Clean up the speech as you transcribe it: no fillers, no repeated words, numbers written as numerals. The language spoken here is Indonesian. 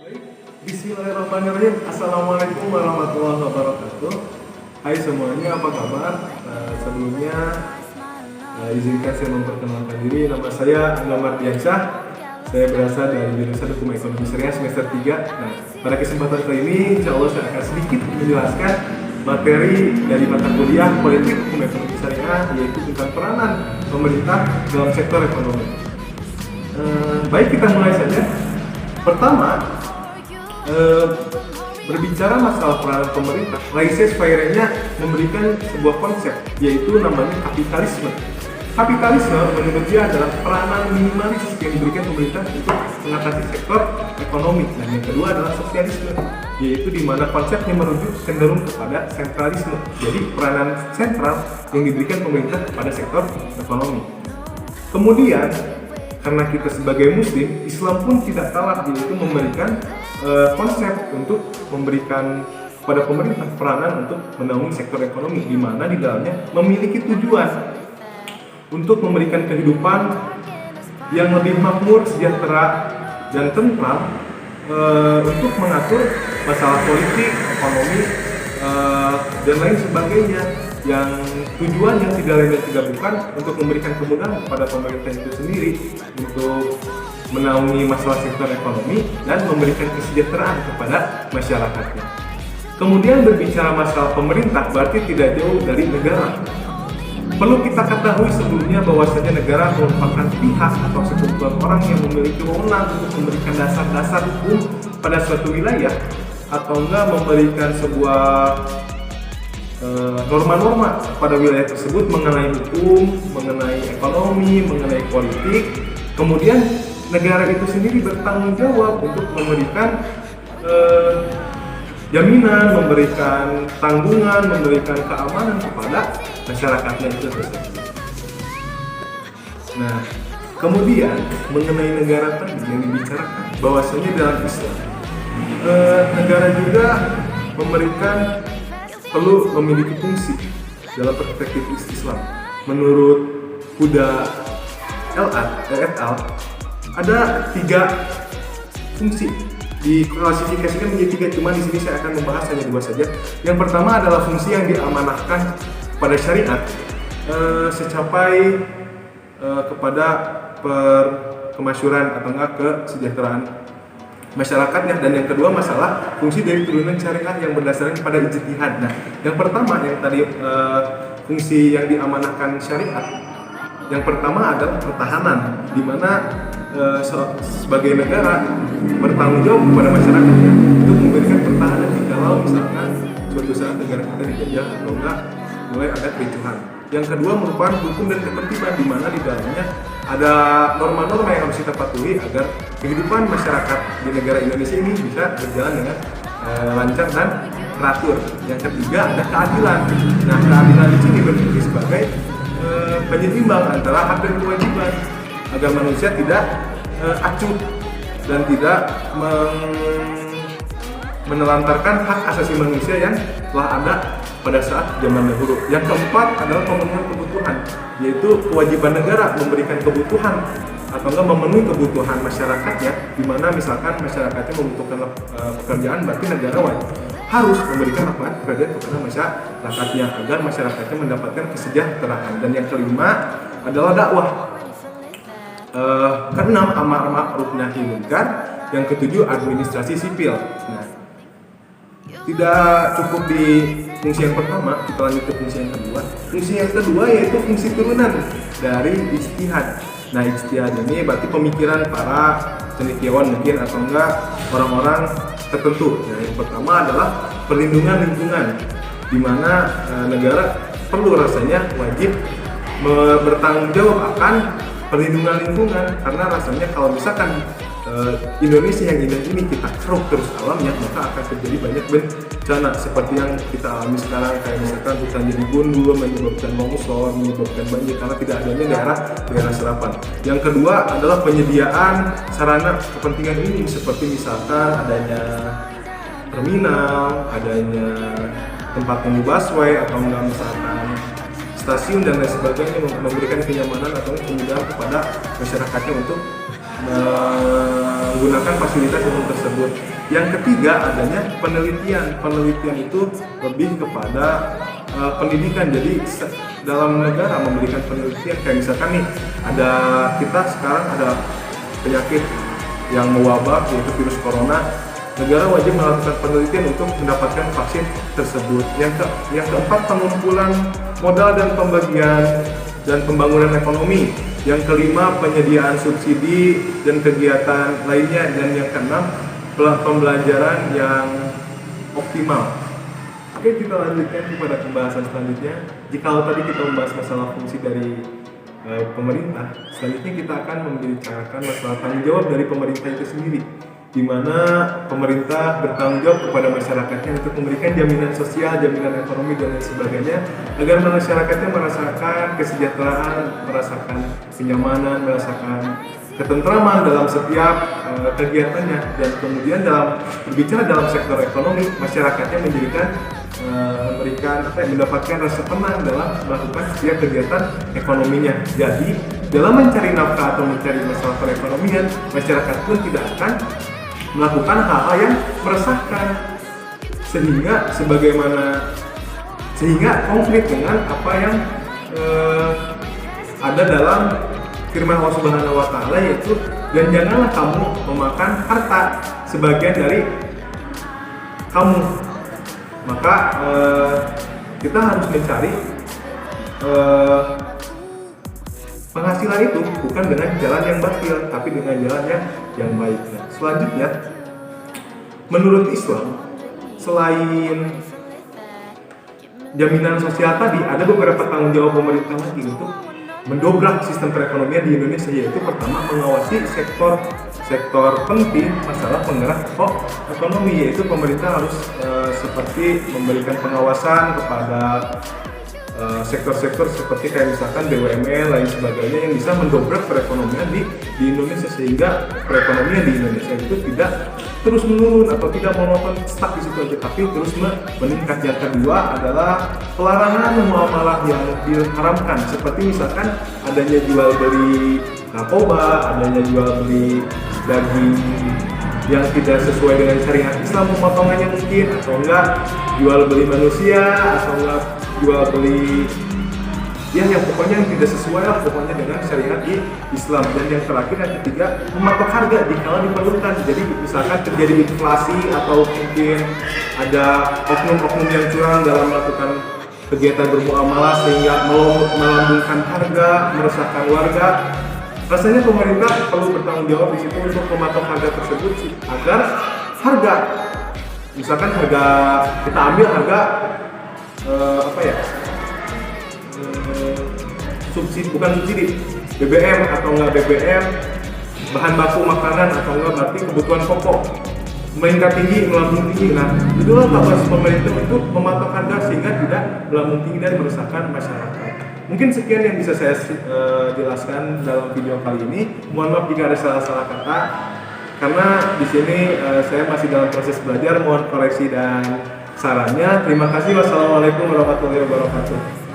Baik, Bismillahirrahmanirrahim. Assalamualaikum warahmatullahi wabarakatuh. Hai semuanya, apa kabar? Sebelumnya izinkan saya memperkenalkan diri. Nama saya Angga Mardiansyah. Saya berasal dari jurusan Hukum Ekonomi Syariah semester 3. Nah, pada kesempatan kali ini insya Allah saya akan sedikit menjelaskan materi dari mata kuliah Politik Hukum Ekonomi Syariah, yaitu tentang peranan pemerintah dalam sektor ekonomi. Baik, kita mulai saja. Pertama, berbicara masalah peranan pemerintah, laissez-faire-nya memberikan sebuah konsep, yaitu namanya kapitalisme. Kapitalisme menurut dia adalah peranan minimalis yang diberikan pemerintah untuk mengatasi sektor ekonomi. Dan yang kedua adalah sosialisme, yaitu di mana konsepnya merujuk cenderung kepada sentralisme. Jadi peranan sentral yang diberikan pemerintah kepada sektor ekonomi. Kemudian, karena kita sebagai muslim, Islam pun tidak kalah, yaitu memberikan konsep untuk memberikan kepada pemerintah peranan untuk menaungi sektor ekonomi, di mana di dalamnya memiliki tujuan untuk memberikan kehidupan yang lebih makmur, sejahtera, dan tentram, untuk mengatur masalah politik, ekonomi, dan lain sebagainya, yang tujuannya tidak lain dan tidak bukan untuk memberikan kemudahan kepada pemerintah itu sendiri untuk menaungi masalah sektor ekonomi dan memberikan kesejahteraan kepada masyarakatnya. Kemudian berbicara masalah pemerintah berarti tidak jauh dari negara. Perlu kita ketahui sebelumnya bahwasanya negara merupakan pihak atau sekumpulan orang yang memiliki wewenang untuk memberikan dasar-dasar hukum pada suatu wilayah, atau enggak memberikan sebuah norma-norma pada wilayah tersebut mengenai hukum, mengenai ekonomi, mengenai politik. Kemudian negara itu sendiri bertanggung jawab untuk memberikan jaminan, memberikan tanggungan, memberikan keamanan kepada masyarakatnya itu tersebut. Nah, kemudian mengenai negara tadi yang dibicarakan, bahwasanya dalam Islam negara juga memberikan perlu memiliki fungsi dalam perspektif Islam. Menurut Huda et al. Ada 3 fungsi, diklasifikasikan menjadi 3, cuma di sini saya akan membahas hanya 2 saja. Yang pertama adalah fungsi yang diamanahkan pada syariat, secapai kepada kemasyuran atau enggak kesejahteraan masyarakatnya. Dan yang kedua masalah fungsi dari turunan syariat yang berdasarkan pada ijtihad. Nah, yang pertama yang tadi fungsi yang diamanahkan syariat, yang pertama adalah pertahanan, di mana sebagai negara bertanggung jawab kepada masyarakatnya untuk memberikan pertahanan jikalau misalkan suatu saat negara kita dijajah atau enggak mulai ada kericuhan. Yang kedua merupakan hukum dan ketertiban, di mana di dalamnya ada norma-norma yang harus kita patuhi agar kehidupan masyarakat di negara Indonesia ini bisa berjalan dengan lancar dan teratur. Yang ketiga ada keadilan. Nah, keadilan di sini berfungsi sebagai penyeimbang antara hak dan kewajiban, agar manusia tidak acuh dan tidak menelantarkan hak asasi manusia yang telah ada pada saat zaman dahulu. Yang keempat adalah pemenuhan kebutuhan, yaitu kewajiban negara memberikan kebutuhan atau enggak memenuhi kebutuhan masyarakatnya, di mana misalkan masyarakatnya membutuhkan pekerjaan, berarti negara harus memberikan lapangan pekerjaan kepada masyarakatnya agar masyarakatnya mendapatkan kesejahteraan. Dan yang kelima adalah dakwah. Keenam amar ma'ruf nahi munkar. Yang ketujuh administrasi sipil. Nah, tidak cukup di fungsi yang pertama, kita lanjut ke fungsi yang kedua. Fungsi yang kedua yaitu fungsi turunan dari ijtihad. Nah, ijtihad ini berarti pemikiran para cendekiawan mungkin atau enggak orang-orang tertentu. Nah, yang pertama adalah perlindungan lingkungan, di mana negara perlu rasanya wajib bertanggung jawab akan perlindungan lingkungan, karena rasanya kalau misalkan Indonesia yang indah ini kita keruk terus alamnya, maka akan terjadi banyak bencana seperti yang kita alami sekarang, kayak misalkan hutan jadi gundul, menyebabkan longsor, menyebabkan banjir karena tidak adanya daerah serapan. Yang kedua adalah penyediaan sarana kepentingan ini, seperti misalkan adanya terminal, adanya tempat tunggu busway, atau enggak misalkan stasiun dan lain sebagainya, memberikan kenyamanan atau kemudahan kepada masyarakatnya untuk menggunakan fasilitas umum tersebut. Yang ketiga, adanya penelitian. Penelitian itu lebih kepada pendidikan. Jadi dalam negara memberikan penelitian, kayak misalkan nih, kita sekarang ada penyakit yang mewabah yaitu virus corona. Negara wajib melakukan penelitian untuk mendapatkan vaksin tersebut. Yang keempat, pengumpulan modal dan pembagian dan pembangunan ekonomi. Yang kelima, penyediaan subsidi dan kegiatan lainnya. Dan yang keenam, pembelajaran yang optimal. Oke, kita lanjutkan kepada pembahasan selanjutnya. Jika tadi kita membahas masalah fungsi dari pemerintah, selanjutnya kita akan membicarakan masalah tanggung jawab dari pemerintah itu sendiri, di mana pemerintah bertanggung jawab kepada masyarakatnya untuk memberikan jaminan sosial, jaminan ekonomi, dan lain sebagainya, agar masyarakatnya merasakan kesejahteraan, merasakan kenyamanan, merasakan ketentraman dalam setiap kegiatannya. Dan kemudian berbicara dalam sektor ekonomi, masyarakatnya mendapatkan rasa tenang dalam melakukan setiap kegiatan ekonominya. Jadi dalam mencari nafkah atau mencari masalah perekonomian, masyarakat pun tidak akan melakukan hal-hal yang meresahkan, sehingga konflik dengan apa yang ada dalam firman Allah Subhanahu wa Ta'ala, yaitu dan janganlah kamu memakan harta sebagian dari kamu. Maka kita harus mencari penghasilan itu bukan dengan jalan yang batil, tapi dengan jalan yang baik. Nah, selanjutnya, menurut Islam, selain jaminan sosial tadi, ada beberapa tanggung jawab pemerintah lagi untuk mendobrak sistem perekonomian di Indonesia, yaitu pertama, mengawasi sektor penting masalah penggerak ekonomi, yaitu pemerintah harus seperti memberikan pengawasan kepada sektor-sektor seperti kayak misalkan BUMN lain sebagainya yang bisa mendobrak perekonomian di Indonesia, sehingga perekonomian di Indonesia itu tidak terus menurun atau tidak monoton stuck di situ aja, tapi terus meningkat. Yang kedua adalah pelarangan muamalah yang diharamkan, seperti misalkan adanya jual beli narkoba, adanya jual beli daging yang tidak sesuai dengan syariat Islam pemotongannya mungkin, atau enggak jual beli manusia, atau enggak jual beli yang pokoknya yang tidak sesuai lah pokoknya dengan syariat Islam. Dan yang terakhir, yang ketiga, mematok harga jika diperlukan. Jadi misalkan terjadi inflasi atau mungkin ada oknum-oknum yang curang dalam melakukan kegiatan bermuamalah sehingga melambungkan harga, meresahkan warga, rasanya pemerintah perlu bertanggung jawab di situ untuk mematok harga tersebut agar harga, misalkan harga kita ambil harga subsidi BBM atau enggak BBM, bahan baku makanan atau enggak berarti kebutuhan pokok meningkat tinggi, melambung tinggi. Nah, itulah tugas pemerintah untuk mematok harga sehingga tidak melambung tinggi dan meresahkan masyarakat. Mungkin sekian yang bisa saya jelaskan dalam video kali ini. Mohon maaf jika ada salah-salah kata, karena di sini saya masih dalam proses belajar. Mohon koreksi dan sarannya. Terima kasih. Wassalamualaikum warahmatullahi wabarakatuh.